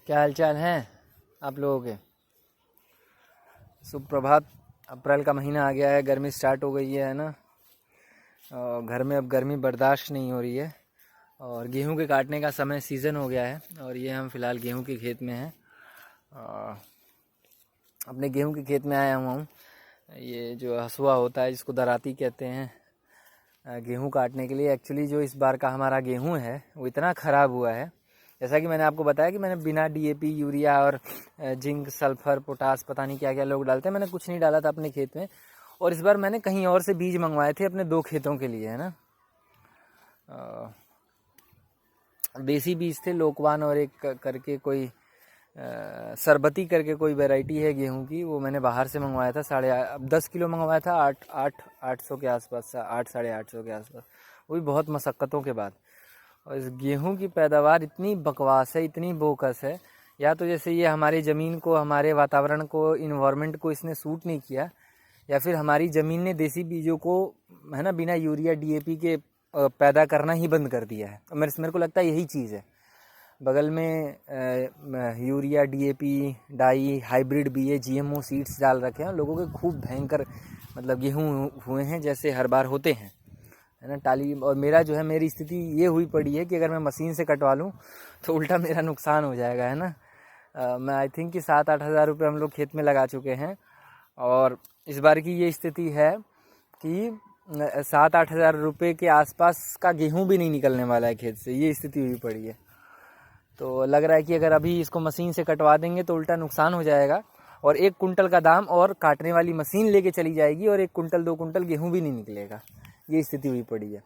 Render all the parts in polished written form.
क्या हाल चाल हैं आप लोगों के। सुप्रभात। अप्रैल का महीना आ गया है, गर्मी स्टार्ट हो गई है ना। और घर में अब गर्मी बर्दाश्त नहीं हो रही है और गेहूं के काटने का समय सीज़न हो गया है। और ये हम फ़िलहाल गेहूं के खेत में हैं। अपने गेहूं के खेत में आया हुआ हूँ। ये जो हसुआ होता है जिसको दराती कहते हैं गेहूं काटने के लिए। एक्चुअली जो इस बार का हमारा गेहूं है वो इतना ख़राब हुआ है, जैसा कि मैंने आपको बताया कि मैंने बिना डीएपी, यूरिया और जिंक, सल्फर, पोटास, पता नहीं क्या क्या लोग डालते हैं, मैंने कुछ नहीं डाला था अपने खेत में। और इस बार मैंने कहीं और से बीज मंगवाए थे अपने 2 खेतों के लिए, है ना। देसी बीज थे, लोकवान और एक करके कोई सरबती करके कोई वैरायटी है गेहूं की, वो मैंने बाहर से मंगवाया था। 10 किलो मंगवाया था, 800 के आसपास, 800-850 के आसपास। वो भी बहुत मशक्क़तों के बाद। और इस गेहूं की पैदावार इतनी बकवास है, इतनी बोकस है। या तो जैसे ये हमारी ज़मीन को, हमारे वातावरण को, इन्वायरमेंट को इसने सूट नहीं किया, या फिर हमारी ज़मीन ने देसी बीजों को, है ना, बिना यूरिया डीएपी के पैदा करना ही बंद कर दिया है। मेरे को लगता है यही चीज़ है। बगल में यूरिया, डीएपी, डाई, हाइब्रिड बीए, जीएमओ सीड्स डाल रखे हैं। लोगों के खूब भयंकर मतलब गेहूं हुए हैं जैसे हर बार होते हैं, है ना, टाली। और मेरा जो है, मेरी स्थिति ये हुई पड़ी है कि अगर मैं मशीन से कटवा लूँ तो उल्टा मेरा नुकसान हो जाएगा, है ना। मैं आई थिंक कि 7-8 हज़ार रुपये हम लोग खेत में लगा चुके हैं। और इस बार की ये स्थिति है कि 7-8 हज़ार रुपये के आसपास का गेहूं भी नहीं निकलने वाला है खेत से। ये स्थिति हुई पड़ी है। तो लग रहा है कि अगर अभी इसको मशीन से कटवा देंगे तो उल्टा नुकसान हो जाएगा, और 1 कुंटल का दाम और काटने वाली मशीन लेके चली जाएगी, और 1 कुंटल 2 कुंटल गेहूं भी नहीं निकलेगा। ये स्थिति हुई पड़ी है।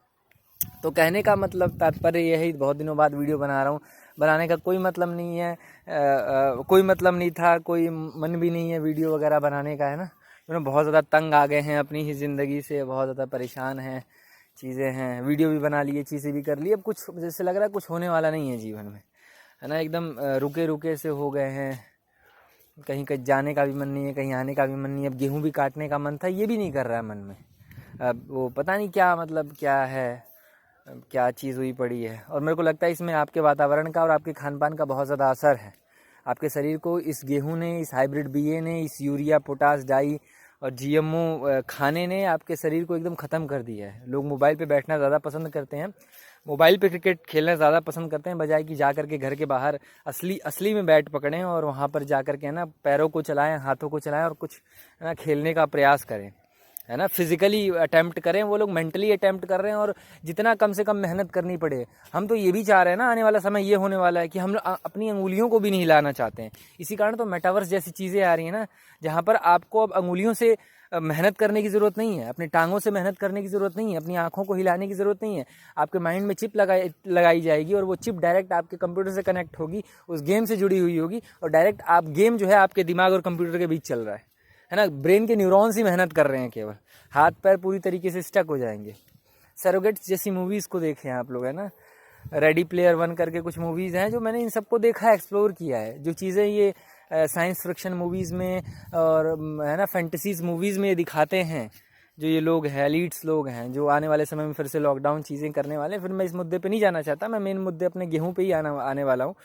तो कहने का मतलब, तात्पर्य यह है, बहुत दिनों बाद वीडियो बना रहा हूँ। बनाने का कोई मतलब नहीं है, कोई मतलब नहीं था, कोई मन भी नहीं है वीडियो वगैरह बनाने का, है ना। क्योंकि बहुत ज़्यादा तंग आ गए हैं अपनी ही ज़िंदगी से, बहुत ज़्यादा परेशान हैं, चीज़ें हैं, वीडियो भी बना लिए, चीज़ें भी कर ली। अब कुछ जैसे लग रहा है कुछ होने वाला नहीं है जीवन में, है ना। एकदम रुके रुके से हो गए हैं। कहीं कहीं जाने का भी मन नहीं है, कहीं आने का भी मन नहीं है। अब गेहूं भी काटने का मन था, ये भी नहीं कर रहा है मन में। अब वो पता नहीं क्या, मतलब क्या है, क्या चीज़ हुई पड़ी है। और मेरे को लगता है इसमें आपके वातावरण का और आपके खान पान का बहुत ज़्यादा असर है। आपके शरीर को इस गेहूं ने, इस हाइब्रिड बीए ने, इस यूरिया, पोटास, डाई और जीएमओ खाने ने आपके शरीर को एकदम ख़त्म कर दिया है। लोग मोबाइल पे बैठना ज़्यादा पसंद करते हैं, मोबाइल पे क्रिकेट खेलना ज़्यादा पसंद करते हैं, बजाय कि जा कर के घर के बाहर असली में बैट पकड़ें और वहाँ पर जा कर के, है ना, पैरों को चलाएं, हाथों को चलाएं और कुछ, है ना, खेलने का प्रयास करें, है ना। फिजिकली अटैम्प्ट करें। वो लोग मेंटली अटैम्प्ट कर रहे हैं, और जितना कम से कम मेहनत करनी पड़े। हम तो ये भी चाह रहे हैं ना, आने वाला समय ये होने वाला है कि हम अपनी अंगुलियों को भी नहीं हिलाना चाहते हैं। इसी कारण तो मेटावर्स जैसी चीज़ें आ रही हैं ना, जहाँ पर आपको अब अंगुलियों से मेहनत करने की ज़रूरत नहीं है, अपनी टांगों से मेहनत करने की ज़रूरत नहीं है, अपनी आँखों को हिलाने की ज़रूरत नहीं है। आपके माइंड में चिप लगाई जाएगी, और वो चिप डायरेक्ट आपके कंप्यूटर से कनेक्ट होगी, उस गेम से जुड़ी हुई होगी, और डायरेक्ट आप गेम जो है आपके दिमाग और कंप्यूटर के बीच चल रहा है ना। ब्रेन के न्यूरॉन्स ही मेहनत कर रहे हैं केवल, हाथ पैर पूरी तरीके से स्टक हो जाएंगे। सरोगेट्स जैसी मूवीज़ को देखें आप लोग, है ना। रेडी प्लेयर 1 करके कुछ मूवीज़ हैं जो मैंने इन सबको देखा, एक्सप्लोर किया है। जो चीज़ें ये साइंस फिक्शन मूवीज़ में और, है ना, फैंटेसीज मूवीज़ में ये दिखाते हैं, जो ये लोग हैं, एलीट्स लोग हैं, जो आने वाले समय में फिर से लॉकडाउन चीज़ें करने वाले हैं। फिर मैं इस मुद्दे पे नहीं जाना चाहता, मैं मेन मुद्दे अपने गेहूं पे ही आने वाला हूँ।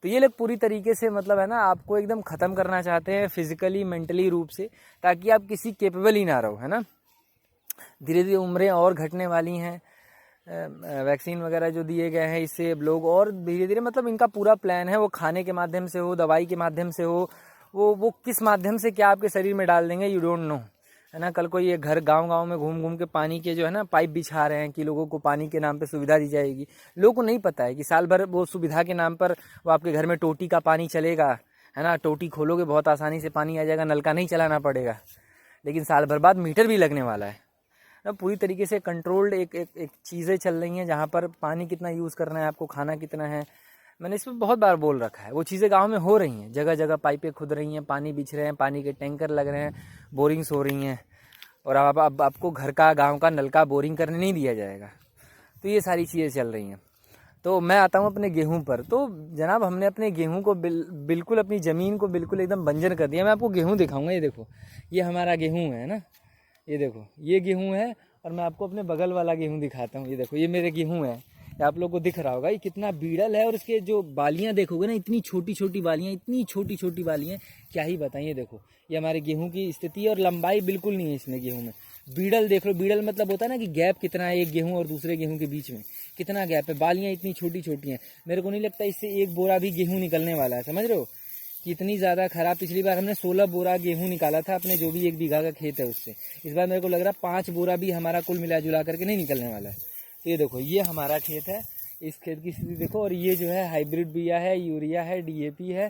तो ये लोग पूरी तरीके से, मतलब, है ना, आपको एकदम ख़त्म करना चाहते हैं फिजिकली, मेंटली रूप से, ताकि आप किसी केपेबल ही ना रहो, है ना। धीरे धीरे उम्रें और घटने वाली हैं। वैक्सीन वगैरह जो दिए गए हैं, इससे लोग और धीरे धीरे, मतलब इनका पूरा प्लान है, वो खाने के माध्यम से हो, दवाई के माध्यम से हो, वो किस माध्यम से क्या आपके शरीर में डाल देंगे, यू डोंट नो, है ना। कल को ये घर गांव में घूम घूम के पानी के, जो है ना, पाइप बिछा रहे हैं कि लोगों को पानी के नाम पे सुविधा दी जाएगी। लोगों को नहीं पता है कि साल भर वो सुविधा के नाम पर वो आपके घर में टोटी का पानी चलेगा, है ना। टोटी खोलोगे, बहुत आसानी से पानी आ जाएगा, नलका नहीं चलाना पड़ेगा, लेकिन साल भर बाद मीटर भी लगने वाला है। पूरी तरीके से कंट्रोल्ड एक चीज़ें चल रही हैं, जहाँ पर पानी कितना यूज़ करना है, आपको खाना कितना है। मैंने इसमें बहुत बार बोल रखा है। वो चीज़ें गांव में हो रही हैं, जगह जगह पाइपें खुद रही हैं, पानी बिछ रहे हैं, पानी के टैंकर लग रहे हैं, बोरिंग्स हो रही हैं, और अब आपको घर का, गांव का नलका बोरिंग करने नहीं दिया जाएगा। तो ये सारी चीज़ें चल रही हैं। तो मैं आता हूँ अपने गेहूं पर। तो जनाब, हमने अपने गेहूं को बिल्कुल अपनी ज़मीन को बिल्कुल एकदम बंजर कर दिया। मैं आपको गेहूं दिखाऊंगा, ये देखो, ये हमारा गेहूं है ना, ये देखो, ये गेहूं है। और मैं आपको अपने बगल वाला गेहूं दिखाता हूँ, ये देखो, ये मेरे गेहूं है। ये आप लोग को दिख रहा होगा ये कितना बीड़ल है, और इसके जो बालियाँ देखोगे ना, इतनी छोटी छोटी बालियाँ, इतनी छोटी छोटी बालियाँ, क्या ही बताइए। देखो ये हमारे गेहूं की स्थिति है, और लंबाई बिल्कुल नहीं है इसमें गेहूं में। बीड़ल देख लो, बीड़ल मतलब होता है ना कि गैप कितना है एक गेहूं और दूसरे गेहूं के बीच में, कितना गैप है। बालियाँ इतनी छोटी छोटी हैं, मेरे को नहीं लगता इससे एक बोरा भी गेहूँ निकलने वाला है, समझ रहे हो कि इतनी ज़्यादा खराब। पिछली बार हमने 16 बोरा गेहूं निकाला था अपने जो भी 1 बीघा का खेत है उससे। इस बार मेरे को लग रहा है 5 बोरा भी हमारा कुल मिला जुला करके नहीं निकलने वाला है। तो ये देखो ये हमारा खेत है, इस खेत की स्थिति देखो। और ये जो है हाइब्रिड बिया है, यूरिया है, DAP है,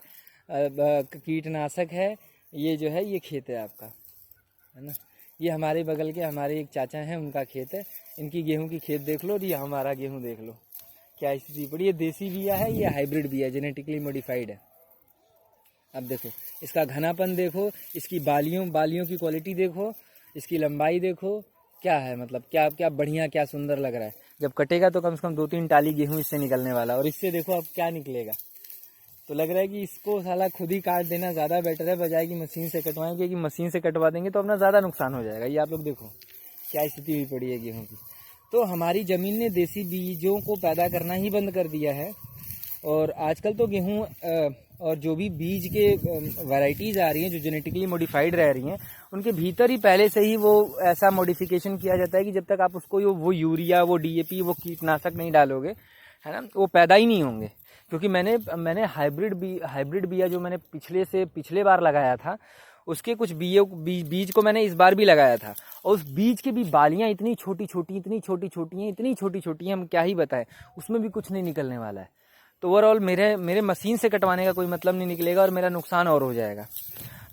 कीटनाशक है, ये जो है ये खेत है आपका, है ना। ये हमारे बगल के हमारे एक चाचा हैं, उनका खेत है। इनकी गेहूं की खेत देख लो, और ये हमारा गेहूं देख लो क्या स्थिति पड़ी। ये देसी बिया है, ये हाइब्रिड बिया, जेनेटिकली मॉडिफाइड है। अब देखो इसका घनापन देखो, इसकी बालियों की क्वालिटी देखो, इसकी लंबाई देखो, क्या है मतलब क्या क्या बढ़िया, क्या सुंदर लग रहा है। जब कटेगा तो कम से कम 2-3 टाली गेहूं इससे निकलने वाला, और इससे देखो अब क्या निकलेगा। तो लग रहा है कि इसको साला खुद ही काट देना ज़्यादा बेटर है, बजाय कि मशीन से कटवाएं, क्योंकि मशीन से कटवा देंगे तो अपना ज़्यादा नुकसान हो जाएगा। ये आप लोग देखो क्या स्थिति हुई पड़ी है गेहूँ की। तो हमारी ज़मीन ने देसी बीजों को पैदा करना ही बंद कर दिया है, और आजकल तो गेहूँ और जो भी बीज के वैरायटीज़ आ रही हैं जो जेनेटिकली मॉडिफाइड रह रही हैं, उनके भीतर ही पहले से ही वो ऐसा मॉडिफिकेशन किया जाता है कि जब तक आप उसको वो यूरिया, वो DAP, वो कीटनाशक नहीं डालोगे, है ना, वो पैदा ही नहीं होंगे। क्योंकि मैंने हाइब्रिड बिया जो मैंने पिछले बार लगाया था, उसके कुछ बीज को मैंने इस बार भी लगाया था, और उस बीज की भी बालियाँ इतनी छोटी छोटी हैं, हम क्या ही बताएं, उसमें भी कुछ नहीं निकलने वाला है। तो ओवरऑल मेरे मशीन से कटवाने का कोई मतलब नहीं निकलेगा, और मेरा नुकसान और हो जाएगा।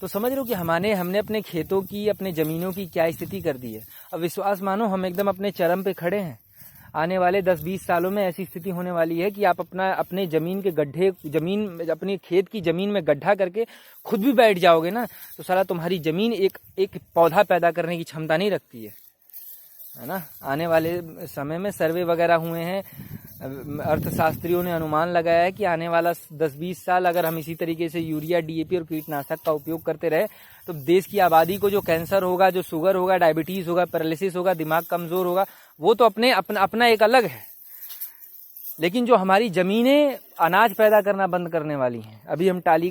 तो समझ रहे हो कि हमने अपने खेतों की, अपने ज़मीनों की क्या स्थिति कर दी है। अब विश्वास मानो हम एकदम अपने चरम पे खड़े हैं। आने वाले 10-20 सालों में ऐसी स्थिति होने वाली है कि आप अपने अपनी खेत की ज़मीन में गड्ढा करके खुद भी बैठ जाओगे ना, तो साला तुम्हारी ज़मीन एक पौधा पैदा करने की क्षमता नहीं रखती है ना। आने वाले समय में सर्वे वगैरह हुए हैं, अर्थशास्त्रियों ने अनुमान लगाया है कि आने वाला 10-20 साल अगर हम इसी तरीके से यूरिया, DAP और कीटनाशक का उपयोग करते रहे, तो देश की आबादी को जो कैंसर होगा, जो शुगर होगा, डायबिटीज़ होगा, पैरालिसिस होगा, दिमाग कमज़ोर होगा, वो तो अपना एक अलग है। लेकिन जो हमारी ज़मीनें अनाज पैदा करना बंद करने वाली हैं। अभी हम टाली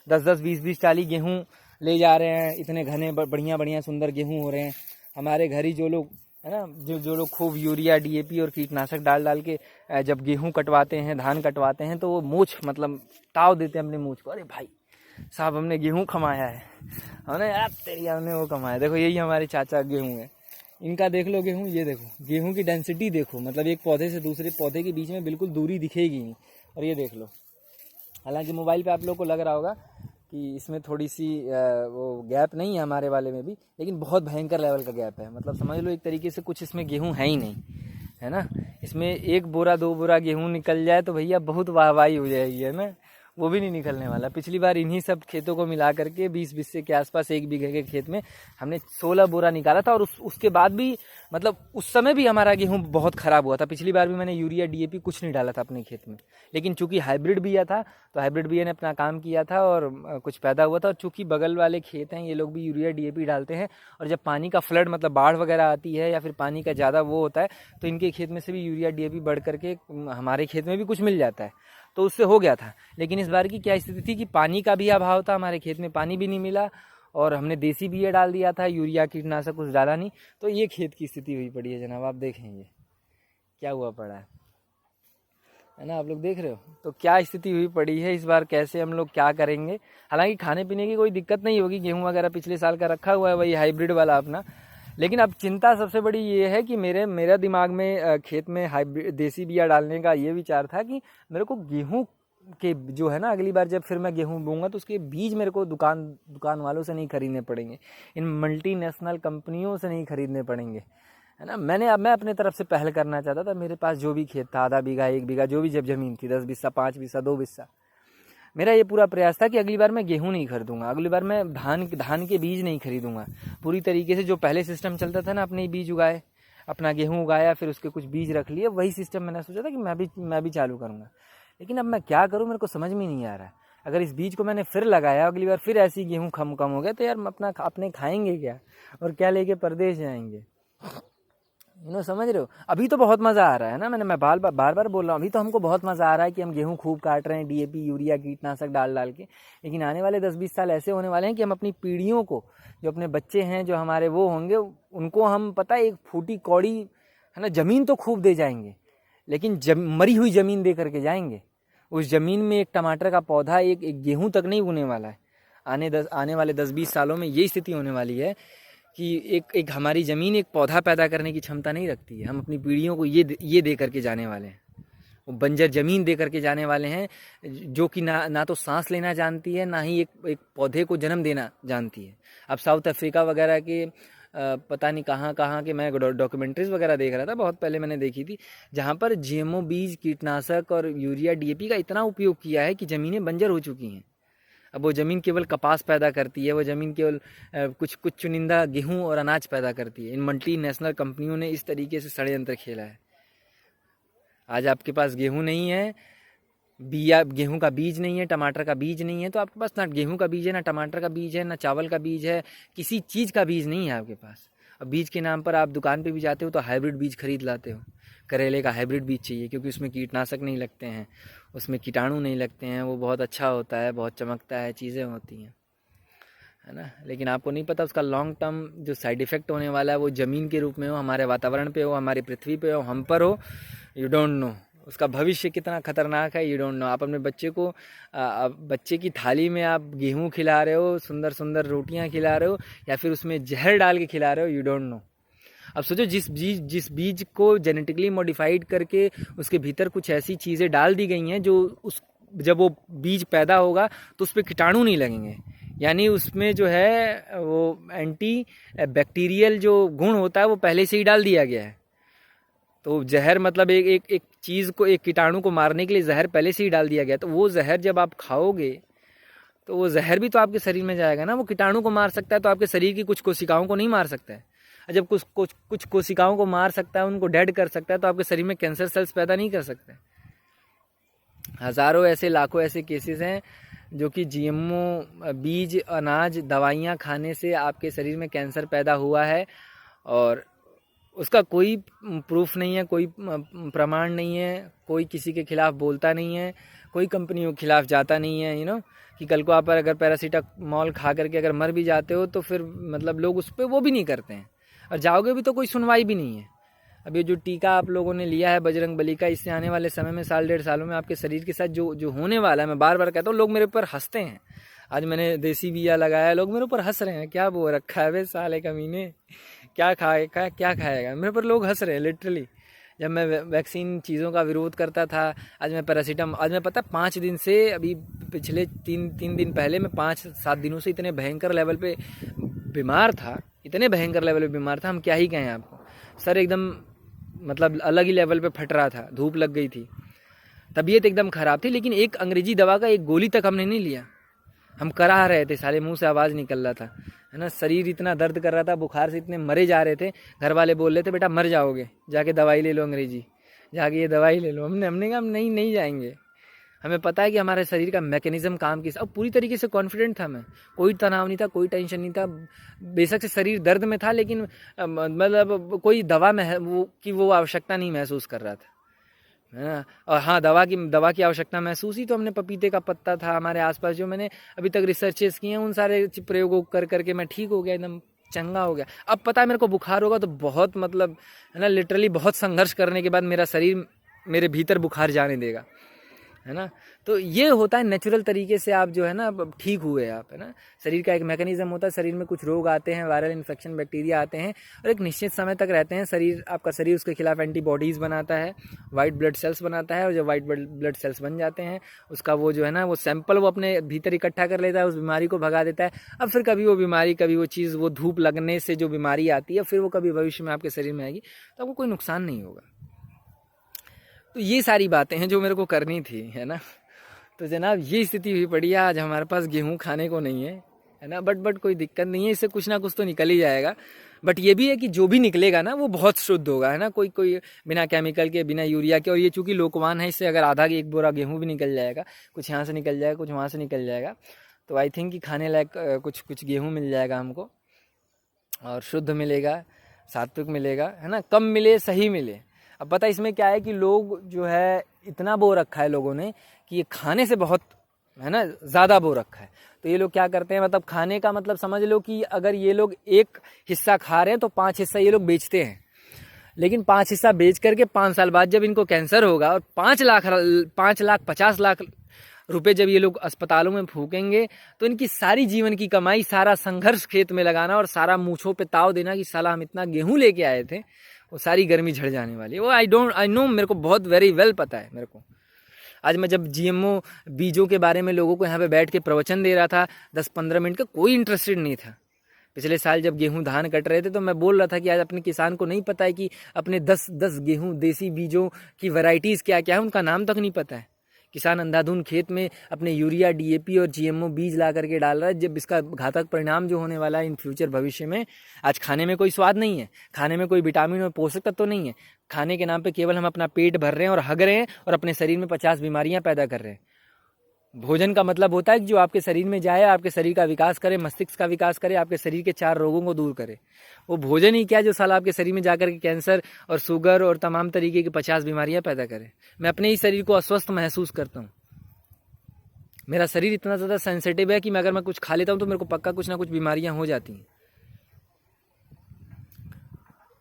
10-10, 20-20 टाली गेहूँ ले जा रहे हैं, इतने घने बढ़िया सुंदर गेहूँ हो रहे हैं। हमारे घर ही जो लोग है ना, जो लोग खूब यूरिया, DAP और कीटनाशक डाल के जब गेहूं कटवाते हैं, धान कटवाते हैं, तो वो मूछ मतलब ताव देते हैं अपने मूछ को, अरे भाई साहब हमने गेहूं कमाया है, हमने यार तेरी हमने वो कमाया। देखो यही हमारे चाचा गेहूं है, इनका देख लो गेहूं, ये देखो गेहूं की डेंसिटी देखो, मतलब एक पौधे से दूसरे पौधे के बीच में बिल्कुल दूरी दिखेगी नहीं। और ये देख लो, हालांकि मोबाइल पे आप लोग को लग रहा होगा कि इसमें थोड़ी सी वो गैप नहीं है हमारे वाले में भी, लेकिन बहुत भयंकर लेवल का गैप है। मतलब समझ लो एक तरीके से कुछ इसमें गेहूं है ही नहीं, है ना। इसमें 1 बोरा 2 बोरा गेहूं निकल जाए तो भैया बहुत वाहवाही हो जाएगी, है ना, वो भी नहीं निकलने वाला। पिछली बार इन्हीं सब खेतों को मिला करके 20 बिस्से के आसपास 1 बीघे के खेत में हमने 16 बोरा निकाला था, और उसके बाद भी मतलब उस समय भी हमारा गेहूं बहुत ख़राब हुआ था। पिछली बार भी मैंने यूरिया, DAP कुछ नहीं डाला था अपने खेत में, लेकिन चूंकि हाइब्रिड बिया था तो हाइब्रिड बिया ने अपना काम किया था और कुछ पैदा हुआ था। और चूंकि बगल वाले खेत हैं, ये लोग भी यूरिया, DAP डालते हैं, और जब पानी का फ्लड मतलब बाढ़ वगैरह आती है या फिर पानी का ज़्यादा वो होता है, तो इनके खेत में से भी यूरिया, DAP बढ़ करके हमारे खेत में भी कुछ मिल जाता है, तो उससे हो गया था। लेकिन इस बार की क्या स्थिति थी कि पानी का भी अभाव था, हमारे खेत में पानी भी नहीं मिला, और हमने देसी बिया डाल दिया था, यूरिया कीटनाशक कुछ डाला नहीं। तो ये खेत की स्थिति हुई पड़ी है जनाब, आप देखेंगे क्या हुआ पड़ा है ना, आप लोग देख रहे हो। तो क्या स्थिति हुई पड़ी है इस बार, कैसे हम लोग क्या करेंगे। हालांकि खाने पीने की कोई दिक्कत नहीं होगी, गेहूं वगैरह पिछले साल का रखा हुआ है वही हाइब्रिड वाला अपना। लेकिन अब चिंता सबसे बड़ी ये है कि मेरा दिमाग में खेत में हाइब्रिड देसी बिया डालने का ये विचार था कि मेरे को गेहूं के जो है ना, अगली बार जब फिर मैं गेहूं बोऊंगा तो उसके बीज मेरे को दुकान वालों से नहीं खरीदने पड़ेंगे, इन मल्टीनेशनल कंपनियों से नहीं खरीदने पड़ेंगे, है ना। मैं अपने तरफ से पहल करना चाहता था। मेरे पास जो भी खेत था, आधा बीघा, 1 बीघा, जो भी जब ज़मीन थी, 10 बिस्सा, 5 बिस्सा, 2 बिस्सा, मेरा ये पूरा प्रयास था कि अगली बार मैं गेहूं नहीं खरीदूंगा, अगली बार मैं धान के बीज नहीं खरीदूंगा। पूरी तरीके से जो पहले सिस्टम चलता था ना, अपने बीज उगाए, अपना गेहूं उगाया, फिर उसके कुछ बीज रख लिए, वही सिस्टम मैंने सोचा था कि मैं भी चालू करूँगा। लेकिन अब मैं क्या करूँ, मेरे को समझ में नहीं आ रहा है। अगर इस बीज को मैंने फिर लगाया, अगली बार फिर ऐसी गेहूँ कम हो गया, तो यार अपने खाएंगे क्या, और क्या लेके परदेश जाएंगे। समझ रहे हो। अभी तो बहुत मज़ा आ रहा है ना, मैं बार बार बोल रहा हूँ, अभी तो हमको बहुत मज़ा आ रहा है कि हम गेहूँ खूब काट रहे हैं, डीएपी यूरिया कीटनाशक डाल डाल के। लेकिन आने वाले 10-20 साल ऐसे होने वाले हैं कि हम अपनी पीढ़ियों को, जो अपने बच्चे हैं, जो हमारे वो होंगे, उनको हम पता है एक फूटी कौड़ी है ना ज़मीन तो खूब दे जाएंगे, लेकिन मरी हुई ज़मीन दे करके जाएंगे। उस ज़मीन में एक टमाटर का पौधा, एक गेहूँ तक नहीं उगने वाला है। आने वाले 10-20 सालों में ये स्थिति होने वाली है कि एक हमारी ज़मीन एक पौधा पैदा करने की क्षमता नहीं रखती है। हम अपनी पीढ़ियों को ये दे करके जाने वाले हैं, वो बंजर ज़मीन दे करके जाने वाले हैं, जो कि ना तो सांस लेना जानती है, ना ही एक पौधे को जन्म देना जानती है। अब साउथ अफ्रीका वगैरह के पता नहीं कहाँ के, मैं डॉक्यूमेंट्रीज वगैरह देख रहा था, बहुत पहले मैंने देखी थी, जहाँ पर जीएमओ बीज, कीटनाशक और यूरिया डीएपी का इतना उपयोग किया है कि ज़मीनें बंजर हो चुकी हैं। अब वो ज़मीन केवल कपास पैदा करती है, वो ज़मीन केवल कुछ चुनिंदा गेहूँ और अनाज पैदा करती है। इन मल्टीनेशनल कंपनियों ने इस तरीके से षड्यंत्र खेला है। आज आपके पास गेहूँ नहीं है, गेहूँ का बीज नहीं है, टमाटर का बीज नहीं है, तो आपके पास ना गेहूँ का बीज है, ना टमाटर का बीज है, ना चावल का बीज है, किसी चीज़ का बीज नहीं है आपके पास। अब बीज के नाम पर आप दुकान पे भी जाते हो तो हाइब्रिड बीज खरीद लाते हो। करेले का हाइब्रिड बीज चाहिए क्योंकि उसमें कीटनाशक नहीं लगते हैं, उसमें कीटाणु नहीं लगते हैं, वो बहुत अच्छा होता है, बहुत चमकता है, चीज़ें होती हैं, है ना। लेकिन आपको नहीं पता उसका लॉन्ग टर्म जो साइड इफ़ेक्ट होने वाला है, वो ज़मीन के रूप में हो, हमारे वातावरण पे हो, हमारी पृथ्वी पे हो, हम पर हो। यू डोंट नो उसका भविष्य कितना खतरनाक है, यू डोंट नो। आप अपने बच्चे को बच्चे की थाली में आप गेहूँ खिला रहे हो, सुंदर सुंदर रोटियाँ खिला रहे हो, या फिर उसमें जहर डाल के खिला रहे हो, यू डोंट नो। अब सोचो, जिस बीज को जेनेटिकली मॉडिफाइड करके उसके भीतर कुछ ऐसी चीज़ें डाल दी गई हैं जो जब वो बीज पैदा होगा तो उस पर कीटाणु नहीं लगेंगे, यानी उसमें जो है वो एंटी बैक्टीरियल जो गुण होता है वो पहले से ही डाल दिया गया है। तो जहर मतलब एक चीज़ को, एक कीटाणु को मारने के लिए जहर पहले से ही डाल दिया गया, तो वो जहर जब आप खाओगे तो वो जहर भी तो आपके शरीर में जाएगा ना। वो कीटाणु को मार सकता है तो आपके शरीर की कुछ कोशिकाओं को नहीं मार सकता है। जब कुछ कोशिकाओं को मार सकता है, उनको डेड कर सकता है, तो आपके शरीर में कैंसर सेल्स पैदा नहीं कर सकते। हज़ारों ऐसे, लाखों ऐसे केसेस हैं जो कि जीएमओ बीज, अनाज, दवाइयाँ खाने से आपके शरीर में कैंसर पैदा हुआ है, और उसका कोई प्रूफ नहीं है, कोई प्रमाण नहीं है, कोई किसी के खिलाफ बोलता नहीं है, कोई कंपनियों के खिलाफ जाता नहीं है। कि कल को आप अगर पैरासीटामोल खा करके अगर मर भी जाते हो तो फिर मतलब लोग उस पर वो भी नहीं करते हैं, और जाओगे भी तो कोई सुनवाई भी नहीं है। अब ये जो टीका आप लोगों ने लिया है बजरंगबली का, इससे आने वाले समय में 1.5 सालों में आपके शरीर के साथ जो होने वाला है, मैं बार बार कहता हूँ, लोग मेरे ऊपर हंसते हैं। आज मैंने देसी बिया लगाया, लोग मेरे ऊपर हंस रहे हैं, क्या बोल रखा है वे साले कमीने, क्या खाएगा। मेरे पर लोग हंस रहे हैं लिटरली। जब मैं वैक्सीन चीज़ों का विरोध करता था, आज मैं आज मैं पता 5 दिन से, अभी पिछले तीन दिन पहले मैं 5-7 दिनों से इतने भयंकर लेवल पे बीमार था, हम क्या ही कहें आपको। सर एकदम मतलब अलग ही लेवल पे फट रहा था, धूप लग गई थी, तबीयत एकदम ख़राब थी, लेकिन एक अंग्रेजी दवा का एक गोली तक हमने नहीं लिया। हम कराह रहे थे, सारे मुंह से आवाज़ निकल रहा था, है ना। शरीर इतना दर्द कर रहा था, बुखार से इतने मरे जा रहे थे। घर वाले बोल रहे थे बेटा मर जाओगे, जाके दवाई ले लो अंग्रेजी, जाके ये दवाई ले लो। हमने कहा नहीं जाएंगे। हमें पता है कि हमारे शरीर का मैकेनिज्म काम किस। अब पूरी तरीके से कॉन्फिडेंट था मैं, कोई तनाव नहीं था, कोई टेंशन नहीं था। बेशक से शरीर दर्द में था, लेकिन मतलब कोई दवा में वो आवश्यकता नहीं महसूस कर रहा था, है ना। और हाँ, दवा की आवश्यकता महसूस ही तो हमने पपीते का पत्ता था हमारे आसपास, जो मैंने अभी तक रिसर्चेस किए हैं, उन सारे प्रयोगों कर करके मैं ठीक हो गया, एकदम चंगा हो गया। अब पता है मेरे को बुखार होगा तो बहुत मतलब, है ना, लिटरली बहुत संघर्ष करने के बाद मेरा शरीर मेरे भीतर बुखार जाने देगा, है ना। तो ये होता है नेचुरल तरीके से आप जो है ना ठीक हुए आप, है ना। शरीर का एक मैकेनिज्म होता है, शरीर में कुछ रोग आते हैं, वायरल इन्फेक्शन, बैक्टीरिया आते हैं, और एक निश्चित समय तक रहते हैं। आपका शरीर उसके खिलाफ एंटीबॉडीज़ बनाता है, वाइट ब्लड सेल्स बनाता है, और जब वाइट ब्लड सेल्स बन जाते हैं, उसका वो जो है ना वो सैंपल वो अपने भीतर इकट्ठा कर लेता है, उस बीमारी को भगा देता है। अब फिर कभी वो बीमारी, कभी वो चीज़, वो धूप लगने से जो बीमारी आती है, फिर वो कभी भविष्य में आपके शरीर में आएगी, तो आपको कोई नुकसान नहीं होगा। तो ये सारी बातें हैं जो मेरे को करनी थी, है ना। तो जनाब ये स्थिति हुई पड़ी है, आज हमारे पास गेहूँ खाने को नहीं है ना। बट कोई दिक्कत नहीं है, इससे कुछ ना कुछ तो निकल ही जाएगा। बट ये भी है कि जो भी निकलेगा ना वो बहुत शुद्ध होगा, है ना। कोई बिना केमिकल के, बिना यूरिया के। और ये चूँकि लोकवान है, इससे अगर आधा एक बोरा गेहूँ भी निकल जाएगा, कुछ यहाँ से निकल जाएगा, कुछ वहाँ से निकल जाएगा, तो आई थिंक कि खाने लायक कुछ गेहूँ मिल जाएगा हमको, और शुद्ध मिलेगा। सात्विक मिलेगा, है ना, कम मिले सही मिले। अब पता इसमें क्या है कि लोग जो है इतना बो रखा है लोगों ने कि ये खाने से बहुत, है ना, ज़्यादा बो रखा है। तो ये लोग क्या करते हैं, मतलब खाने का मतलब समझ लो कि अगर ये लोग 1 हिस्सा खा रहे हैं तो 5 हिस्सा ये लोग बेचते हैं। लेकिन 5 हिस्सा बेच करके 5 साल बाद जब इनको कैंसर होगा और 5 लाख 50 लाख रुपए जब ये लोग अस्पतालों में फूकेंगे, तो इनकी सारी जीवन की कमाई, सारा संघर्ष खेत में लगाना और सारा मूछों पे ताव देना कि साला हम इतना गेहूं लेके आए थे, वो सारी गर्मी झड़ जाने वाली है। वो आई नो, मेरे को बहुत वेरी वेल पता है मेरे को। आज मैं जब GMO बीजों के बारे में लोगों को यहाँ पे बैठ के प्रवचन दे रहा था 10-15 मिनट का, कोई इंटरेस्टेड नहीं था। पिछले साल जब गेहूं धान कट रहे थे तो मैं बोल रहा था कि आज अपने किसान को नहीं पता है कि अपने 10 गेहूं देसी बीजों की वैरायटीज़ क्या क्या है, उनका नाम तक नहीं पता है। किसान अंधाधुंध खेत में अपने यूरिया, DAP और GMO बीज ला करके डाल रहा है, जब इसका घातक परिणाम जो होने वाला है इन फ्यूचर भविष्य में। आज खाने में कोई स्वाद नहीं है, खाने में कोई विटामिन और पोषक तत्व तो नहीं है। खाने के नाम पे केवल हम अपना पेट भर रहे हैं और हग रहे हैं और अपने शरीर में 50 बीमारियां पैदा कर रहे हैं। भोजन का मतलब होता है कि जो आपके शरीर में जाए, आपके शरीर का विकास करे, मस्तिष्क का विकास करे, आपके शरीर के 4 रोगों को दूर करे। वो भोजन ही क्या जो साला आपके शरीर में जाकर के कैंसर और शुगर और तमाम तरीके की 50 बीमारियां पैदा करे। मैं अपने ही शरीर को अस्वस्थ महसूस करता हूँ। मेरा शरीर इतना ज़्यादा सेंसिटिव है कि अगर मैं कुछ खा लेता हूँ तो मेरे को पक्का कुछ ना कुछ बीमारियां हो जाती हैं।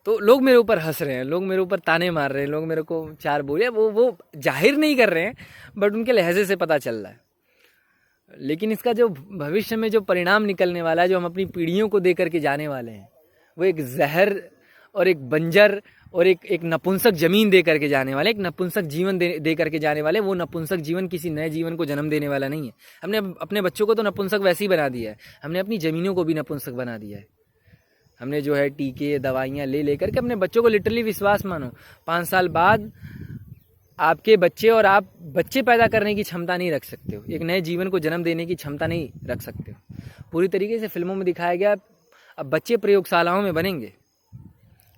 तो लोग मेरे ऊपर हंस रहे हैं, लोग मेरे ऊपर ताने मार रहे हैं, लोग मेरे को 4 बोले, वो जाहिर नहीं कर रहे हैं, बट उनके लहजे से पता चल रहा है। लेकिन इसका जो भविष्य में जो परिणाम निकलने वाला है, जो हम अपनी पीढ़ियों को दे करके जाने वाले हैं, वो एक जहर और एक बंजर और एक नपुंसक जमीन दे करके जाने वाले, एक नपुंसक जीवन दे करके जाने वाले। वो नपुंसक जीवन किसी नए जीवन को जन्म देने वाला नहीं है। हमने अपने बच्चों को तो नपुंसक वैसे ही बना दिया है, हमने अपनी ज़मीनों को भी नपुंसक बना दिया है। हमने जो है टीके दवाइयाँ ले करके अपने बच्चों को, लिटरली विश्वास मानो, 5 साल बाद आपके बच्चे और आप बच्चे पैदा करने की क्षमता नहीं रख सकते हो, एक नए जीवन को जन्म देने की क्षमता नहीं रख सकते हो। पूरी तरीके से फिल्मों में दिखाया गया, अब बच्चे प्रयोगशालाओं में बनेंगे,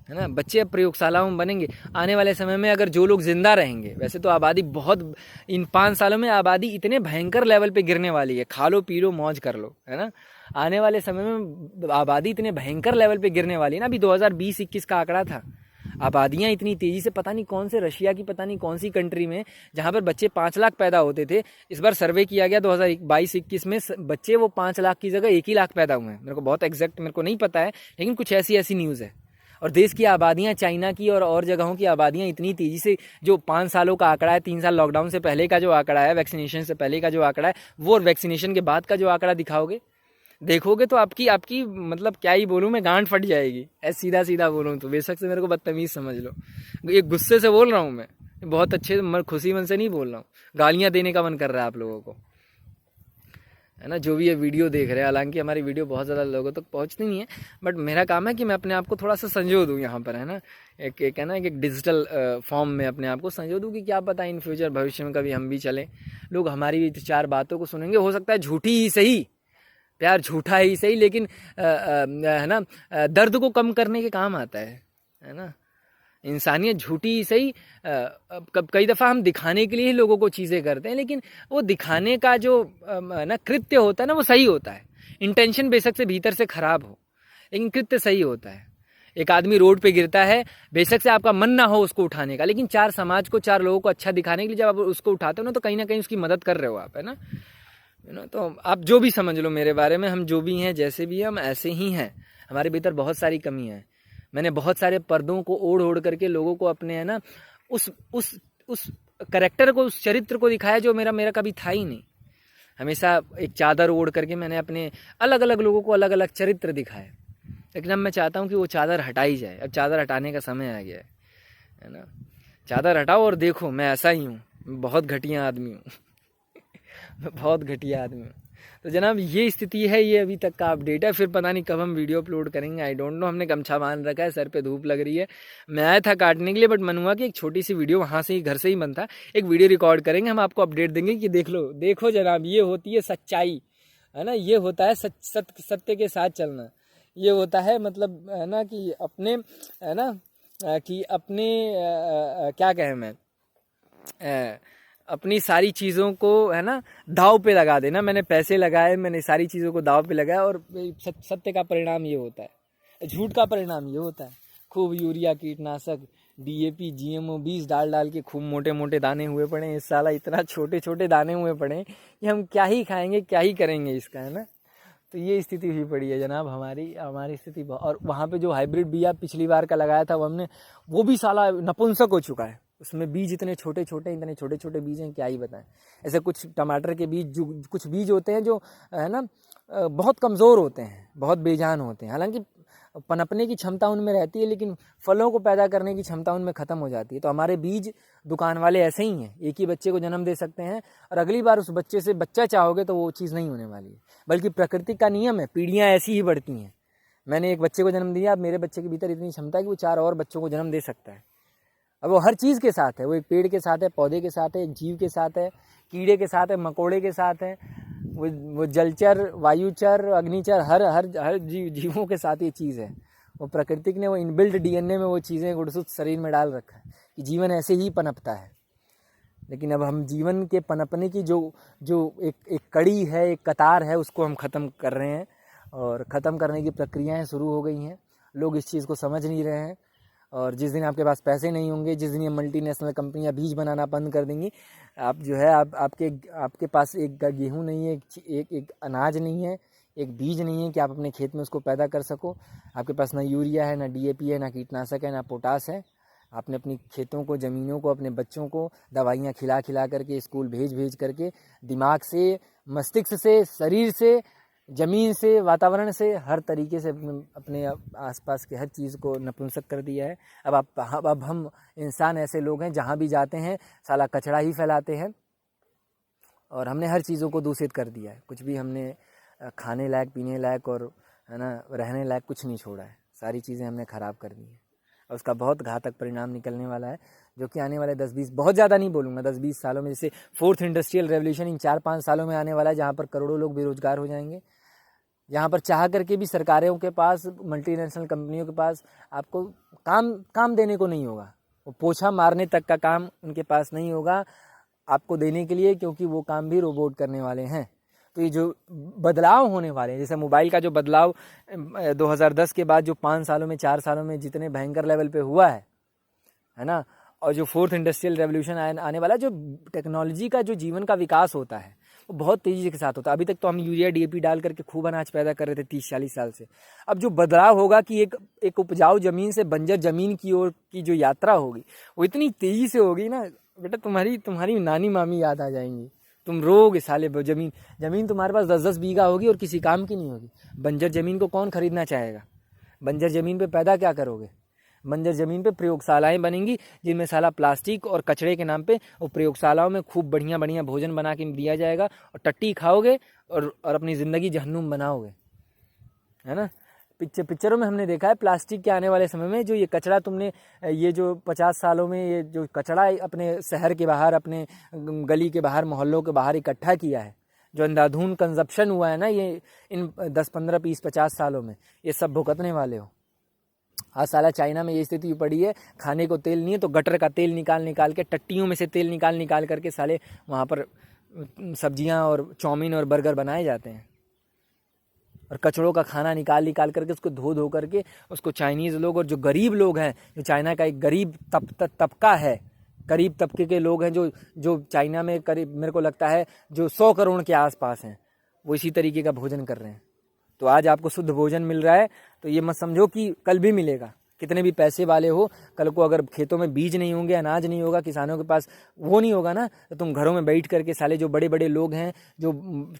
है ना, बच्चे अब प्रयोगशालाओं में बनेंगे। आने वाले समय में अगर जो लोग जिंदा रहेंगे, वैसे तो आबादी बहुत, इन 5 सालों में आबादी इतने भयंकर लेवल पे गिरने वाली है, खा लो पी लो मौज कर लो, है ना। आने वाले समय में आबादी इतने भयंकर लेवल पे गिरने वाली है ना। अभी 2020-21 का आंकड़ा था, आबादियाँ इतनी तेज़ी से, पता नहीं कौन से रशिया की पता नहीं कौन सी कंट्री में, जहाँ पर बच्चे 5 लाख पैदा होते थे, इस बार सर्वे किया गया 2022-21 में, बच्चे वो 5 लाख की जगह 1 ही लाख पैदा हुए हैं। मेरे को बहुत एग्जैक्ट मेरे को नहीं पता है, लेकिन कुछ ऐसी न्यूज़ है। और देश की आबादियाँ, चाइना की और जगहों की आबादियाँ इतनी तेज़ी से, जो 5 सालों का आंकड़ा है, 3 साल लॉकडाउन से पहले का जो आंकड़ा है, वैक्सीनेशन से पहले का जो आंकड़ा है, वो और वैक्सीनेशन के बाद का जो आंकड़ा दिखाओगे, देखोगे तो आपकी मतलब क्या ही बोलूँ मैं, गांड फट जाएगी। ऐसे सीधा बोलूँ तो बेशक से मेरे को बदतमीज़ समझ लो, ये गुस्से से बोल रहा हूँ मैं, बहुत अच्छे खुशी मन से नहीं बोल रहा हूँ। गालियाँ देने का मन कर रहा है आप लोगों को, है ना, जो भी ये वीडियो देख रहे हैं। हालांकि हमारी वीडियो बहुत ज़्यादा लोगों तक पहुंचती नहीं है, बट मेरा काम है कि मैं अपने आप को थोड़ा सा संजो दूँ यहाँ पर, है ना, एक है ना, एक डिजिटल फॉर्म में अपने आप को संजो दूँ कि क्या पता इन फ्यूचर भविष्य में कभी हम भी चलें, लोग हमारी 4 बातों को सुनेंगे। हो सकता है झूठी ही सही, प्यार झूठा ही सही, लेकिन है ना, दर्द को कम करने के काम आता है ना। इंसानियत झूठी ही सही, कई दफ़ा हम दिखाने के लिए ही लोगों को चीज़ें करते हैं, लेकिन वो दिखाने का जो ना कृत्य होता है ना, वो सही होता है। इंटेंशन बेशक से भीतर से खराब हो, लेकिन कृत्य सही होता है। एक आदमी रोड पे गिरता है, बेशक से आपका मन ना हो उसको उठाने का, लेकिन 4 समाज को, 4 लोगों को अच्छा दिखाने के लिए जब आप उसको उठाते हो ना, तो कहीं ना कहीं उसकी मदद कर रहे हो आप, है ना। तो आप जो भी समझ लो मेरे बारे में, हम जो भी हैं, जैसे भी हैं, हम ऐसे ही हैं। हमारे भीतर बहुत सारी कमी है। मैंने बहुत सारे पर्दों को ओढ़ करके लोगों को अपने, है ना, उस कैरेक्टर को, उस चरित्र को दिखाया जो मेरा कभी था ही नहीं। हमेशा एक चादर ओढ़ करके मैंने अपने अलग अलग लोगों को अलग अलग चरित्र दिखाए, लेकिन अब मैं चाहता हूँ कि वो चादर हटाई जाए। अब चादर हटाने का समय आ गया है ना। चादर हटाओ और देखो मैं ऐसा ही हूँ, बहुत घटिया आदमी हूँ बहुत घटिया आदमी हूँ। तो जनाब ये स्थिति है, ये अभी तक का अपडेट है। फिर पता नहीं कब हम वीडियो अपलोड करेंगे, आई डोंट नो। हमने गमछा बांध रखा है, सर पे धूप लग रही है। मैं आया था काटने के लिए, बट मन हुआ कि एक छोटी सी वीडियो वहाँ से ही, घर से ही बनता, एक वीडियो रिकॉर्ड करेंगे, हम आपको अपडेट देंगे कि देख लो, देखो जनाब, ये होती है सच्चाई, है ना, ये होता है सत्य के साथ चलना। ये होता है मतलब, है ना, कि अपने, है ना, कि अपने क्या कहें मैं, अपनी सारी चीज़ों को, है ना, दाव पे लगा देना। मैंने पैसे लगाए, मैंने सारी चीज़ों को दाव पे लगाया, और सत्य का परिणाम ये होता है, झूठ का परिणाम ये होता है। खूब यूरिया कीटनाशक DAP GMO 20 डाल के खूब मोटे मोटे दाने हुए पड़े हैं। इस साला इतना छोटे छोटे दाने हुए पड़े हैं कि हम क्या ही खाएंगे, क्या ही करेंगे इसका, है ना। तो ये स्थिति हुई पड़ी है जनाब हमारी स्थिति। और वहाँ पे जो हाइब्रिड बिया पिछली बार का लगाया था वो भी साला नपुंसक हो चुका है। उसमें बीज इतने छोटे छोटे बीज हैं, क्या ही बताएं। ऐसे कुछ टमाटर के बीज, जो कुछ बीज होते हैं जो है ना बहुत कमज़ोर होते हैं, बहुत बेजान होते हैं। हालांकि पनपने की क्षमता उनमें रहती है, लेकिन फलों को पैदा करने की क्षमता उनमें ख़त्म हो जाती है। तो हमारे बीज दुकान वाले ऐसे ही हैं, एक ही बच्चे को जन्म दे सकते हैं और अगली बार उस बच्चे से बच्चा चाहोगे तो वो चीज़ नहीं होने वाली है। बल्कि प्रकृति का नियम है, पीढ़ियाँ ऐसी ही बढ़ती हैं। मैंने एक बच्चे को जन्म दिया, अब मेरे बच्चे के भीतर इतनी क्षमता है कि वो 4 और बच्चों को जन्म दे सकता है। अब वो हर चीज़ के साथ है, वो एक पेड़ के साथ है, पौधे के साथ है, एक जीव के साथ है, कीड़े के साथ है, मकोड़े के साथ है, वो जलचर, वायुचर, अग्निचर, हर जीवों के साथ ये चीज़ है। वो प्रकृति ने वो इनबिल्ट DNA में वो चीज़ें गुणसूत्र शरीर में डाल रखा है कि जीवन ऐसे ही पनपता है। लेकिन अब हम जीवन के पनपने की जो एक कड़ी है, एक कतार है, उसको हम ख़त्म कर रहे हैं और ख़त्म करने की प्रक्रियाएं शुरू हो गई हैं। लोग इस चीज़ को समझ नहीं रहे हैं और जिस दिन आपके पास पैसे नहीं होंगे, जिस दिन ये मल्टीनेशनल कंपनियां बीज बनाना बंद कर देंगी, आप जो है आपके पास एक गेहूँ नहीं है, एक अनाज नहीं है, एक बीज नहीं है कि आप अपने खेत में उसको पैदा कर सको। आपके पास ना यूरिया है, ना DAP है, ना कीटनाशक है, ना पोटास है। आपने अपनी खेतों को, ज़मीनों को, अपने बच्चों को दवाइयाँ खिला करके, स्कूल भेज करके, दिमाग से, मस्तिष्क से, शरीर से, ज़मीन से, वातावरण से, हर तरीके से अपने आसपास के हर चीज़ को नपुंसक कर दिया है। अब हम इंसान ऐसे लोग हैं, जहाँ भी जाते हैं साला कचरा ही फैलाते हैं और हमने हर चीज़ों को दूषित कर दिया है। कुछ भी हमने खाने लायक, पीने लायक और है ना रहने लायक कुछ नहीं छोड़ा है। सारी चीज़ें हमने ख़राब कर दी हैं और उसका बहुत घातक परिणाम निकलने वाला है, जो कि आने वाले 10-20, बहुत ज़्यादा नहीं बोलूँगा, 10-20 सालों में, जैसे 4th इंडस्ट्रियल रेवोल्यूशन इन 4-5 सालों में आने वाला है, जहाँ पर करोड़ों लोग बेरोजगार हो जाएंगे। यहाँ पर चाह करके भी सरकारों के पास, मल्टीनेशनल कंपनियों के पास आपको काम देने को नहीं होगा। वो पोछा मारने तक का काम उनके पास नहीं होगा आपको देने के लिए, क्योंकि वो काम भी रोबोट करने वाले हैं। तो ये जो बदलाव होने वाले हैं, जैसे मोबाइल का जो बदलाव 2010 के बाद जो 5 सालों में, 4 सालों में जितने भयंकर लेवल पे हुआ है ना, और जो 4th इंडस्ट्रियल रेवोल्यूशन आने वाला, जो टेक्नोलॉजी का जो जीवन का विकास होता है वो बहुत तेज़ी के साथ होता है। अभी तक तो हम यूरिया DAP डाल करके खूब अनाज पैदा कर रहे थे 30-40 साल से। अब जो बदलाव होगा कि एक उपजाऊ ज़मीन से बंजर ज़मीन की ओर की जो यात्रा होगी वो इतनी तेज़ी से होगी ना बेटा, तुम्हारी नानी मामी याद आ जाएंगी। तुम रोगे साले, ज़मीन तुम्हारे पास 10-10 बीघा होगी और किसी काम की नहीं होगी। बंजर ज़मीन को कौन खरीदना चाहेगा? बंजर ज़मीन पे पैदा क्या करोगे? बंजर ज़मीन पे प्रयोगशालाएं बनेंगी, जिनमें साला प्लास्टिक और कचरे के नाम पे वो प्रयोगशालाओं में खूब बढ़िया भोजन बना के दिया जाएगा और टट्टी खाओगे और अपनी ज़िंदगी जहन्नुम बनाओगे, है ना। पिक्चरों में हमने देखा है प्लास्टिक के आने वाले समय में जो ये कचरा तुमने, ये जो 50 सालों में ये जो कचरा अपने शहर के बाहर, अपने गली के बाहर, मोहल्लों के बाहर इकट्ठा किया है, जो अंधाधुंध कंजप्शन हुआ है ना, ये इन 10, 15, 20, 50 सालों में, ये सब भुगतने वाले हो। आज साला चाइना में ये स्थिति पड़ी है, खाने को तेल नहीं है तो गटर का तेल निकाल के, टट्टियों में से तेल निकाल करके साले वहाँ पर सब्जियाँ और चाउमीन और बर्गर बनाए जाते हैं। और कचड़ों का खाना निकाल करके उसको धो करके उसको चाइनीज़ लोग, और जो गरीब लोग हैं, जो चाइना का एक गरीब तबका है, गरीब तबके के लोग हैं जो चाइना में करीब मेरे को लगता है जो 100 करोड़ के आसपास हैं, वो इसी तरीके का भोजन कर रहे हैं। तो आज आपको शुद्ध भोजन मिल रहा है तो ये मत समझो कि कल भी मिलेगा। कितने भी पैसे वाले हो, कल को अगर खेतों में बीज नहीं होंगे, अनाज नहीं होगा, किसानों के पास वो नहीं होगा ना, तो तुम घरों में बैठ करके साले, जो बड़े बड़े लोग हैं जो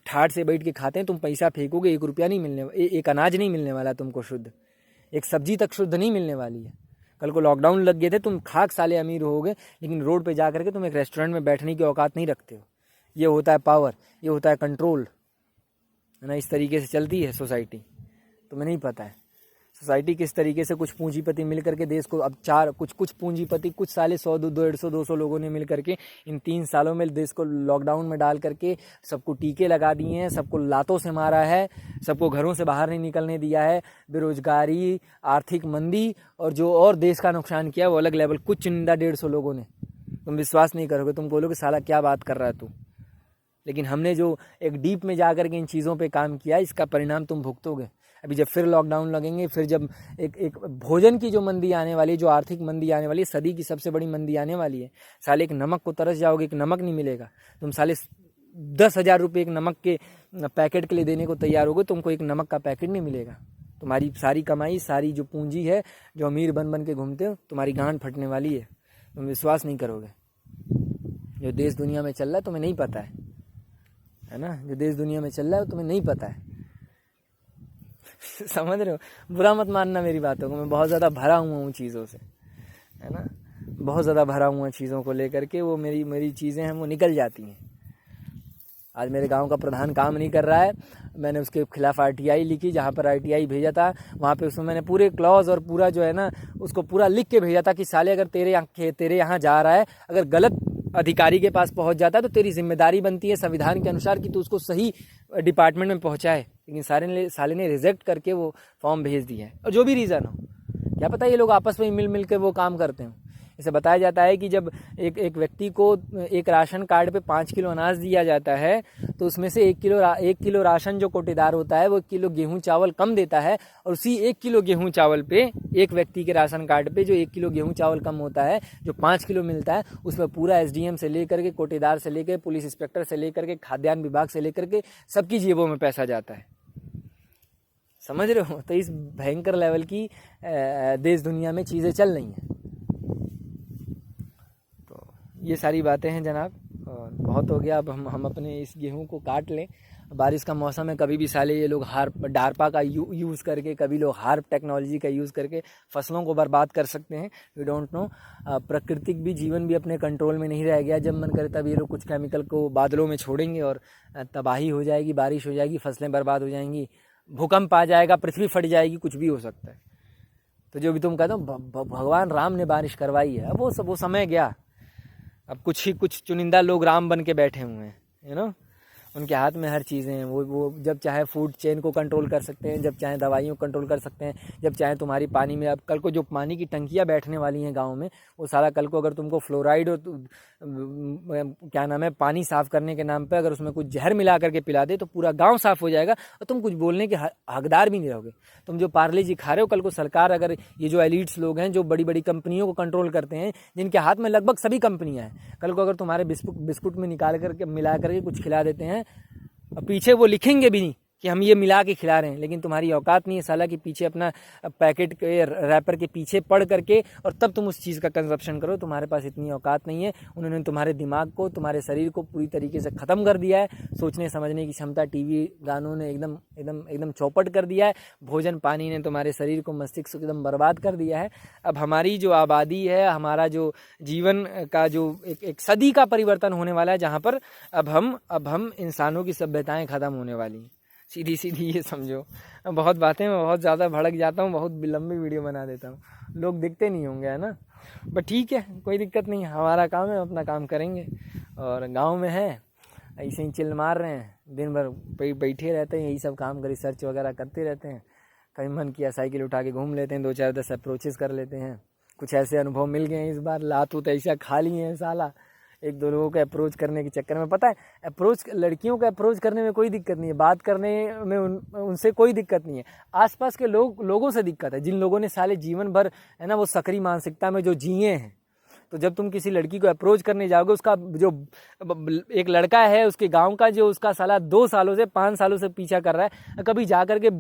ठाठ से बैठ के खाते हैं, तुम पैसा फेंकोगे, 1 रुपया नहीं मिलने, एक अनाज नहीं मिलने वाला तुमको शुद्ध, एक सब्जी तक शुद्ध नहीं मिलने वाली है। कल को लॉकडाउन लग गए थे, तुम खाक साले अमीर होगे, लेकिन रोड पे जा करके तुम एक रेस्टोरेंट में बैठने की औकात नहीं रखते हो। ये होता है पावर, ये होता है कंट्रोल, है ना। इस तरीके से चलती है सोसाइटी। तुम्हें नहीं पता है सोसाइटी किस तरीके से कुछ पूंजीपति मिल करके देश को, अब कुछ पूंजीपति, कुछ साले 100, 150, 200 लोगों ने मिल करके इन 3 सालों में देश को लॉकडाउन में डाल करके सबको टीके लगा दिए हैं, सबको लातों से मारा है, सबको घरों से बाहर नहीं निकलने दिया है, बेरोजगारी, आर्थिक मंदी और जो और देश का नुकसान किया वो अलग लेवल। कुछ चुनिंदा 150 लोगों ने, तुम विश्वास नहीं करोगे, तुम बोलोगे साला क्या बात कर रहा है तू, लेकिन हमने जो एक डीप में जा कर के इन चीज़ों पे काम किया, इसका परिणाम तुम भुगतोगे। अभी जब फिर लॉकडाउन लगेंगे, फिर जब एक भोजन की जो मंदी आने वाली है, जो आर्थिक मंदी आने वाली है, सदी की सबसे बड़ी मंदी आने वाली है। साले एक नमक को तरस जाओगे, एक नमक नहीं मिलेगा। तुम साले 10,000 रुपये एक नमक के पैकेट के लिए देने को तैयार होगे, तुमको एक नमक का पैकेट नहीं मिलेगा। तुम्हारी सारी कमाई, सारी जो पूंजी है, जो अमीर बन बन के घूमते हो, तुम्हारी गांड फटने वाली है। तुम विश्वास नहीं करोगे। जो देश दुनिया में चल रहा है तुम्हें नहीं पता है ना? जो देश दुनिया में चल रहा है तुम्हें नहीं पता है। समझ रहे हो? बुरा मत मानना मेरी बातों को, मैं बहुत ज़्यादा भरा हुआ हूँ चीज़ों से, है ना? बहुत ज़्यादा भरा हुआ चीज़ों को लेकर के। वो मेरी चीज़ें हैं, वो निकल जाती हैं। आज मेरे गांव का प्रधान काम नहीं कर रहा है, मैंने उसके खिलाफ RTI लिखी। जहाँ पर RTI भेजा था, वहाँ पे उसमें मैंने पूरे क्लॉज और पूरा जो है ना, उसको पूरा लिख के भेजा था कि साले अगर तेरे यहाँ जा रहा है, अगर गलत अधिकारी के पास पहुँच जाता है तो तेरी जिम्मेदारी बनती है संविधान के अनुसार कि तू उसको सही डिपार्टमेंट में पहुँचाए। लेकिन साले ने रिजेक्ट करके वो फॉर्म भेज दिया है। और जो भी रीज़न हो, क्या पता ये लोग आपस में मिल के वो काम करते हैं। इसे बताया जाता है कि जब एक व्यक्ति को एक राशन कार्ड पे 5 किलो अनाज दिया जाता है, तो उसमें से 1 किलो राशन जो कोटेदार होता है वो 1 किलो गेहूं चावल कम देता है। और उसी 1 किलो गेहूं चावल पे, एक व्यक्ति के राशन कार्ड पे जो 1 किलो गेहूं चावल कम होता है, जो 5 किलो मिलता है, उसमें पूरा SDM से लेकर के, कोटेदार से लेकर, पुलिस इंस्पेक्टर से लेकर के, खाद्यान्न विभाग से लेकर के सबकी जेबों में पैसा जाता है। समझ रहे हो? तो इस भयंकर लेवल की देश दुनिया में चीज़ें चल रही हैं। ये सारी बातें हैं जनाब, और बहुत हो गया। अब हम अपने इस गेहूं को काट लें। बारिश का मौसम है, कभी भी साले ये लोग डारपा का यूज़ करके, कभी लोग हार्प टेक्नोलॉजी का यूज़ करके फसलों को बर्बाद कर सकते हैं। We don't know. प्राकृतिक भी, जीवन भी अपने कंट्रोल में नहीं रह गया। जब मन करे तब ये लोग कुछ केमिकल को बादलों में छोड़ेंगे और तबाही हो जाएगी, बारिश हो जाएगी, फसलें बर्बाद हो जाएंगी, भूकंप आ जाएगा, पृथ्वी फट जाएगी, कुछ भी हो सकता है। तो जो भी तुम कहते हो भगवान राम ने बारिश करवाई है, अब वो समय गया। अब कुछ चुनिंदा लोग राम बन के बैठे हुए हैं, यू नो। उनके हाथ में हर चीज़ें हैं। वो जब चाहे फूड चेन को कंट्रोल कर सकते हैं, जब चाहे दवाइयों को कंट्रोल कर सकते हैं, जब चाहे तुम्हारी पानी में। अब कल को जो पानी की टंकियाँ बैठने वाली हैं गांव में, वो सारा कल को अगर तुमको फ्लोराइड और क्या नाम है, पानी साफ़ करने के नाम पे अगर उसमें कुछ जहर मिला करके पिला दे, तो पूरा गाँव साफ़ हो जाएगा और तुम कुछ बोलने के हकदार भी नहीं रहोगे। तुम जो पार्ले जी खा रहे हो, कल को सरकार, अगर ये जो एलिट्स लोग हैं जो बड़ी बड़ी कंपनियों को कंट्रोल करते हैं, जिनके हाथ में लगभग सभी कंपनियाँ हैं, कल को अगर तुम्हारे बिस्कुट में निकाल करके मिला करके कुछ खिला देते हैं, और पीछे वो लिखेंगे भी नहीं कि हम ये मिला के खिला रहे हैं, लेकिन तुम्हारी औकात नहीं है साला कि पीछे अपना पैकेट के रैपर के पीछे पढ़ करके और तब तुम उस चीज़ का कंजप्शन करो। तुम्हारे पास इतनी औकात नहीं है। उन्होंने तुम्हारे दिमाग को, तुम्हारे शरीर को पूरी तरीके से ख़त्म कर दिया है। सोचने समझने की क्षमता टीवी गानों ने एकदम एकदम एकदम चौपट कर दिया है। भोजन पानी ने तुम्हारे शरीर को, मस्तिष्क को एकदम बर्बाद कर दिया है। अब हमारी जो आबादी है, हमारा जो जीवन का जो एक सदी का परिवर्तन होने वाला है, जहाँ पर अब हम इंसानों की सभ्यताएँ ख़त्म होने वाली हैं। सीधी ये समझो। बहुत बातें, मैं बहुत ज़्यादा भड़क जाता हूँ, बहुत लंबी वीडियो बना देता हूँ, लोग दिखते नहीं होंगे, है ना। बट ठीक है, कोई दिक्कत नहीं, हमारा काम है, अपना काम करेंगे। और गांव में है, ऐसे ही चिल मार रहे हैं, दिन भर बैठे रहते हैं, यही सब काम कर, रिसर्च वगैरह करते रहते हैं। कहीं मन किया साइकिल उठा के घूम लेते हैं, 2-4-10 अप्रोचेस कर लेते हैं। कुछ ऐसे अनुभव मिल गए हैं इस बार, लात उत ऐसा खा लिए हैं साला। 1-2 लोगों को अप्रोच करने के चक्कर में, पता है लड़कियों को अप्रोच करने में कोई दिक्कत नहीं है, बात करने में उनसे कोई दिक्कत नहीं है। आसपास के लोगों से दिक्कत है, जिन लोगों ने साले जीवन भर, है ना, वो सक्रिय मानसिकता में जो जिए हैं। तो जब तुम किसी लड़की को अप्रोच करने जाओगे, उसका जो एक लड़का है उसके गाँव का, जो उसका साला 2 सालों से 5 सालों से पीछा कर रहा है, कभी जा करके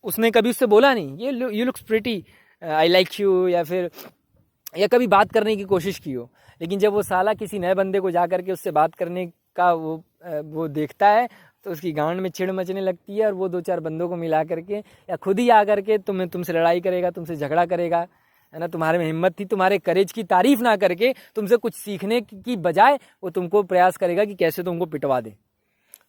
उसने कभी उससे बोला नहीं ये you looks pretty, I like you, या कभी बात करने की कोशिश की हो। लेकिन जब वो साला किसी नए बंदे को जा करके उससे बात करने का वो देखता है, तो उसकी गांड में चिढ़ मचने लगती है, और वो 2-4 बंदों को मिला करके या खुद ही आ करके तुमसे लड़ाई करेगा, तुमसे झगड़ा करेगा, है ना। तुम्हारे में हिम्मत थी, तुम्हारे करेज की तारीफ ना करके तुमसे कुछ सीखने की बजाय वो तुमको प्रयास करेगा कि कैसे तुमको पिटवा दे।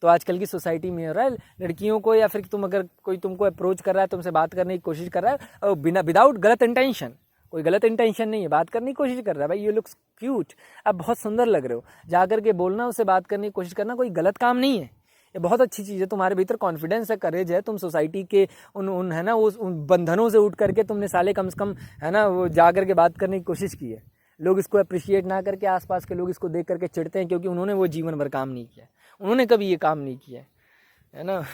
तो आजकल की सोसाइटी में हो रहा है, लड़कियों को, या फिर तुम अगर कोई तुमको अप्रोच कर रहा है, तुमसे बात करने की कोशिश कर रहा है, और विदाउट गलत इंटेंशन, कोई गलत इंटेंशन नहीं है, बात करने की कोशिश कर रहा है, भाई यू लुक्स क्यूट, आप बहुत सुंदर लग रहे हो, जाकर के बोलना, उससे बात करने की कोशिश करना कोई गलत काम नहीं है। ये बहुत अच्छी चीज़ है, तुम्हारे भीतर कॉन्फिडेंस है, करेज है, तुम सोसाइटी के उन है ना, उन बंधनों से उठ करके तुमने साले कम से कम, है ना, वो जा करके बात करने की कोशिश की है। लोग इसको अप्रिशिएट ना करके आसपास के लोग इसको देख करके चिढ़ते हैं, क्योंकि उन्होंने वो जीवन भर काम नहीं किया, उन्होंने कभी ये काम नहीं किया है ना।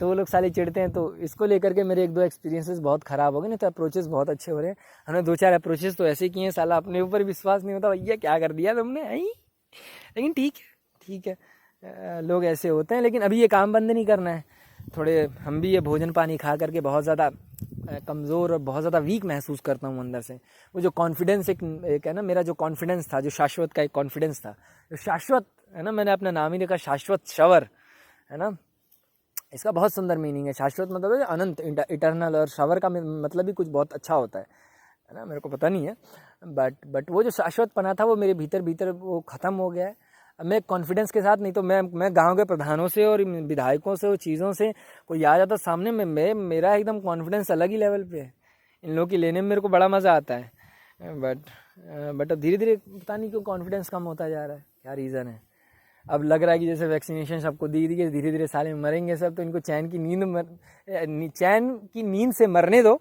तो वो लोग साले चिढ़ते हैं। तो इसको लेकर के मेरे 1-2 एक्सपीरियंसेस बहुत ख़राब हो गए, नहीं तो अप्रोचेस बहुत अच्छे हो रहे हैं। हमने 2-4 अप्रोचेस तो ऐसे किए हैं, साला अपने ऊपर विश्वास नहीं होता, भैया क्या कर दिया तुमने आई। लेकिन ठीक है लोग ऐसे होते हैं। लेकिन अभी ये काम बंद नहीं करना है। थोड़े हम भी ये भोजन पानी खा करके बहुत ज़्यादा कमज़ोर और बहुत ज़्यादा वीक महसूस करता हूँ अंदर से। वो जो कॉन्फिडेंस एक है ना, मेरा जो कॉन्फिडेंस था, जो शाश्वत का एक कॉन्फिडेंस था, जो शाश्वत है ना, मैंने अपना नाम ही रखा शाश्वत शवर है ना। इसका बहुत सुंदर मीनिंग है। शाश्वत मतलब है अनंत, इटर्नल, और शवर का मतलब भी कुछ बहुत अच्छा होता है ना, मेरे को पता नहीं है। बट वो जो शाश्वतपना था वो मेरे भीतर वो ख़त्म हो गया है। अब मैं कॉन्फिडेंस के साथ, नहीं तो मैं गांव के प्रधानों से और विधायकों से और चीज़ों से कोई आ जाता सामने में, मेरा एकदम कॉन्फिडेंस अलग ही लेवल पे है। इन लोगों की लेने में मेरे को बड़ा मज़ा आता है। बट धीरे धीरे पता नहीं क्यों कॉन्फिडेंस कम होता जा रहा है, क्या रीज़न है। अब लग रहा है कि जैसे वैक्सीनेशन सबको दी है, धीरे धीरे साले मरेंगे सब, तो इनको चैन की नींद से मरने दो,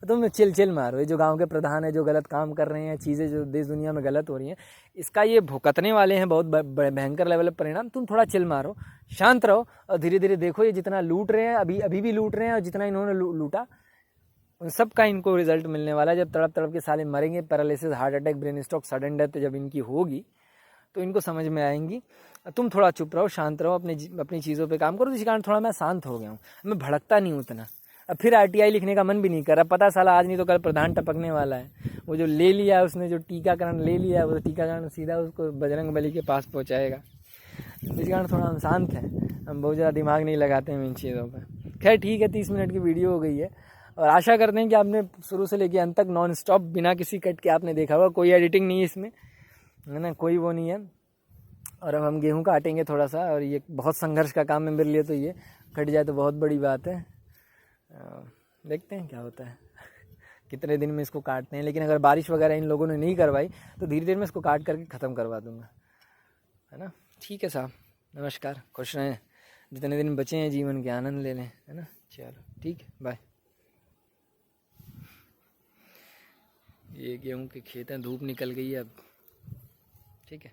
तुम चिल मारो। ये जो गांव के प्रधान है जो गलत काम कर रहे हैं, चीज़ें जो देश दुनिया में गलत हो रही हैं, इसका ये भुगतने वाले हैं बहुत भयंकर लेवल पर परिणाम। तुम थोड़ा चिल मारो, शांत रहो, और धीरे धीरे देखो ये जितना लूट रहे हैं, अभी भी लूट रहे हैं, और जितना इन्होंने लूटा उन सब का इनको रिजल्ट मिलने वाला है। जब तड़प के साले मरेंगे, paralysis, heart attack, brain stroke, sudden death जब इनकी होगी तो इनको समझ में आएंगी। तुम थोड़ा चुप रहो, शांत रहो, अपनी चीज़ों पे काम करो। इसी कारण थोड़ा मैं शांत हो गया हूँ, मैं भड़कता नहीं हूँ उतना। अब फिर RTI लिखने का मन भी नहीं कर रहा, पता साला आज नहीं तो कल प्रधान टपकने वाला है। वो जो ले लिया उसने, जो टीकाकरण ले लिया, वो टीकाकरण सीधा उसको बजरंग बली के पास पहुँचाएगा। इस कारण थोड़ा हम शांत हैं, हम बहुत ज़्यादा दिमाग नहीं लगाते हैं इन चीज़ों पर। खैर ठीक है, 30 मिनट की वीडियो हो गई है, और आशा करते हैं कि आपने शुरू से लेकर अंत तक नॉन स्टॉप बिना किसी कट के आपने देखा होगा। कोई एडिटिंग नहीं है इसमें, है ना, कोई वो नहीं है। और अब हम गेहूं काटेंगे थोड़ा सा, और ये बहुत संघर्ष का काम है मेरे लिए, तो ये कट जाए तो बहुत बड़ी बात है। देखते हैं क्या होता है, कितने दिन में इसको काटते हैं। लेकिन अगर बारिश वगैरह इन लोगों ने नहीं करवाई तो धीरे धीरे मैं इसको काट करके ख़त्म करवा दूँगा, है ना। ठीक है साहब, नमस्कार, खुश रहें, जितने दिन बचे हैं जीवन के आनंद ले लें, है ना। चलो ठीक है, बाय। ये गेहूं के खेत हैं, धूप निकल गई है अब, ठीक है।